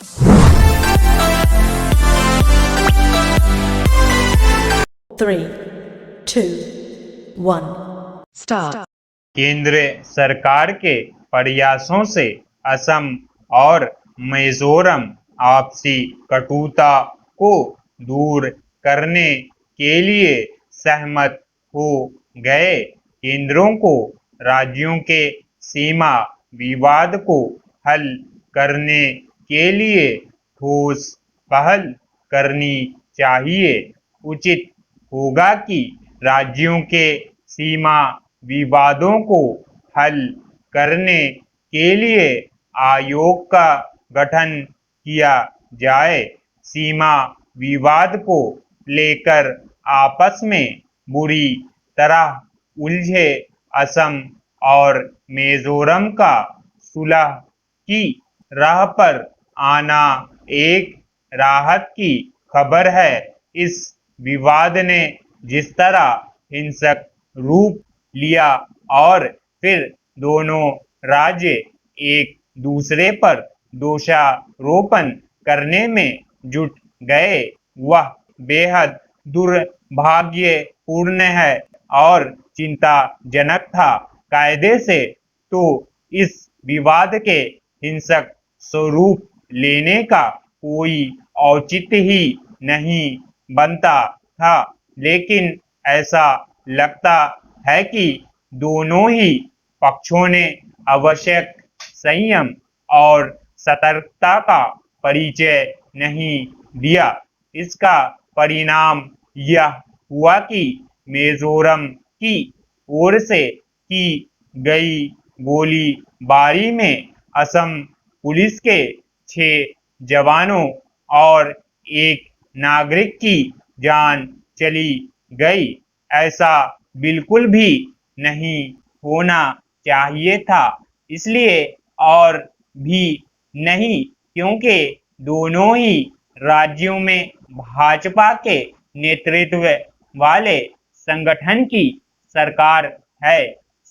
3, 2, 1 start. केंद्र सरकार के प्रयासों से असम और मिजोरम आपसी कटुता को दूर करने के लिए सहमत हो गए। केंद्रों को राज्यों के सीमा विवाद को हल करने के लिए ठोस पहल करनी चाहिए। उचित होगा कि राज्यों के सीमा विवादों को हल करने के लिए आयोग का गठन किया जाए। सीमा विवाद को लेकर आपस में बुरी तरह उलझे असम और मिजोरम का सुलह की राह पर आना एक राहत की खबर है। इस विवाद ने जिस तरह हिंसक रूप लिया और फिर दोनों राज्य एक दूसरे पर दोषारोपण करने में जुट गए, वह बेहद दुर्भाग्यपूर्ण है और चिंताजनक था। कायदे से तो इस विवाद के हिंसक स्वरूप लेने का कोई औचित्य ही नहीं बनता था, लेकिन ऐसा लगता है कि दोनों ही पक्षों ने आवश्यक संयम और सतर्कता का परिचय नहीं दिया। इसका परिणाम यह हुआ कि मिजोरम की ओर से की गई गोलीबारी में असम पुलिस के 6 जवानों और एक नागरिक की जान चली गई। ऐसा बिल्कुल भी नहीं होना चाहिए था, इसलिए और भी नहीं क्योंकि दोनों ही राज्यों में भाजपा के नेतृत्व वाले संगठन की सरकार है।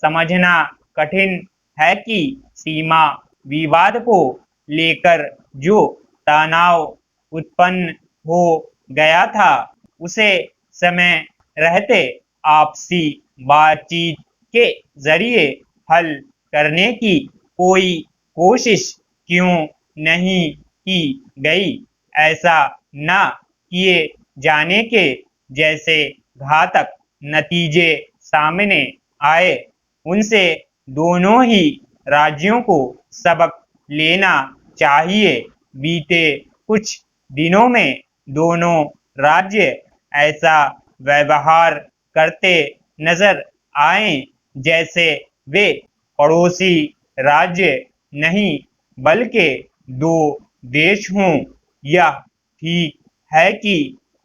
समझना कठिन है कि सीमा विवाद को लेकर जो तनाव उत्पन्न हो गया था, उसे समय रहते आपसी बातचीत के जरिए हल करने की कोई कोशिश क्यों नहीं की गई। ऐसा न किए जाने के जैसे घातक नतीजे सामने आए, उनसे दोनों ही राज्यों को सबक लेना चाहिए। बीते कुछ दिनों में दोनों राज्य ऐसा व्यवहार करते नजर आए जैसे वे पड़ोसी राज्य नहीं बल्कि दो देश हों। यह ठीक है कि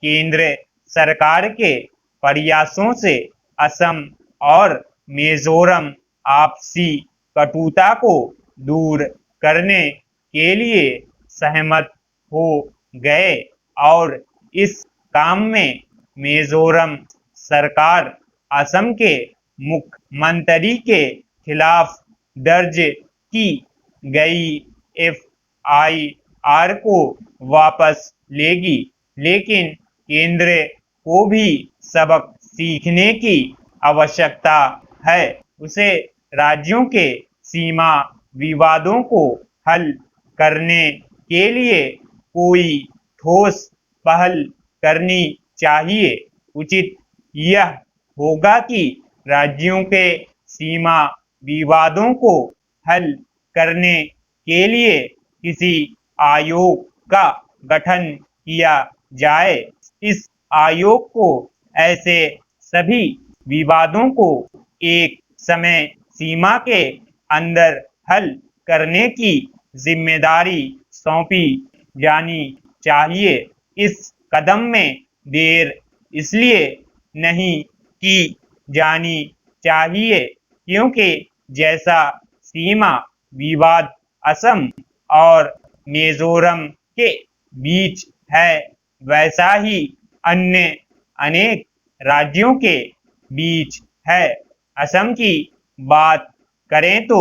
केंद्र सरकार के प्रयासों से असम और मिजोरम आपसी कटुता को दूर करने के लिए सहमत हो गए और इस काम में मिजोरम सरकार असम के मुख्यमंत्री के खिलाफ दर्ज की गई एफआईआर को वापस लेगी, लेकिन केंद्र को भी सबक सीखने की आवश्यकता है। उसे राज्यों के सीमा विवादों को हल करने के लिए कोई ठोस पहल करनी चाहिए। उचित यह होगा कि राज्यों के सीमा विवादों को हल करने के लिए किसी आयोग का गठन किया जाए। इस आयोग को ऐसे सभी विवादों को एक समय सीमा के अंदर हल करने की जिम्मेदारी सौंपी जानी चाहिए। इस कदम में देर इसलिए नहीं की जानी चाहिए क्योंकि जैसा सीमा विवाद असम और मिजोरम के बीच है, वैसा ही अन्य अनेक राज्यों के बीच है। असम की बात करें तो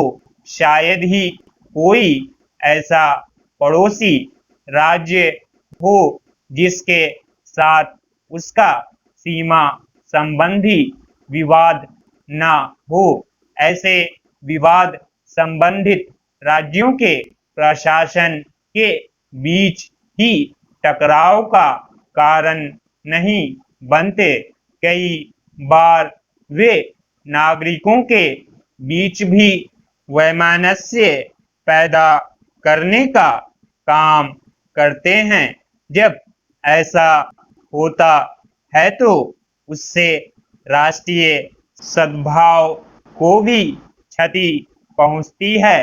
शायद ही कोई ऐसा पड़ोसी राज्य हो जिसके साथ उसका सीमा संबंधी विवाद न हो। ऐसे विवाद संबंधित राज्यों के प्रशासन के बीच ही टकराव का कारण नहीं बनते। कई बार वे नागरिकों के बीच भी वैमनस्य पैदा करने का काम करते हैं। जब ऐसा होता है तो उससे राष्ट्रीय सद्भाव को भी क्षति पहुंचती है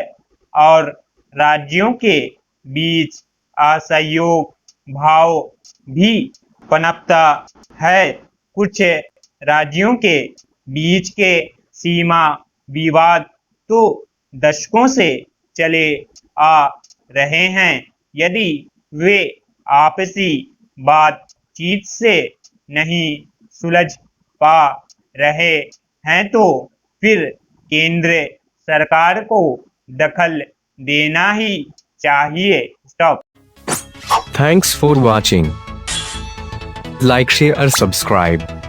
और राज्यों के बीच असहयोग भाव भी पनपता है। कुछ राज्यों के बीच के सीमा विवाद तो दशकों से चले आ रहे हैं। यदि वे आपसी बातचीत से नहीं सुलझ पा रहे हैं तो फिर केंद्र सरकार को दखल देना ही चाहिए। Stop. Thanks for watching. Like, share, or subscribe.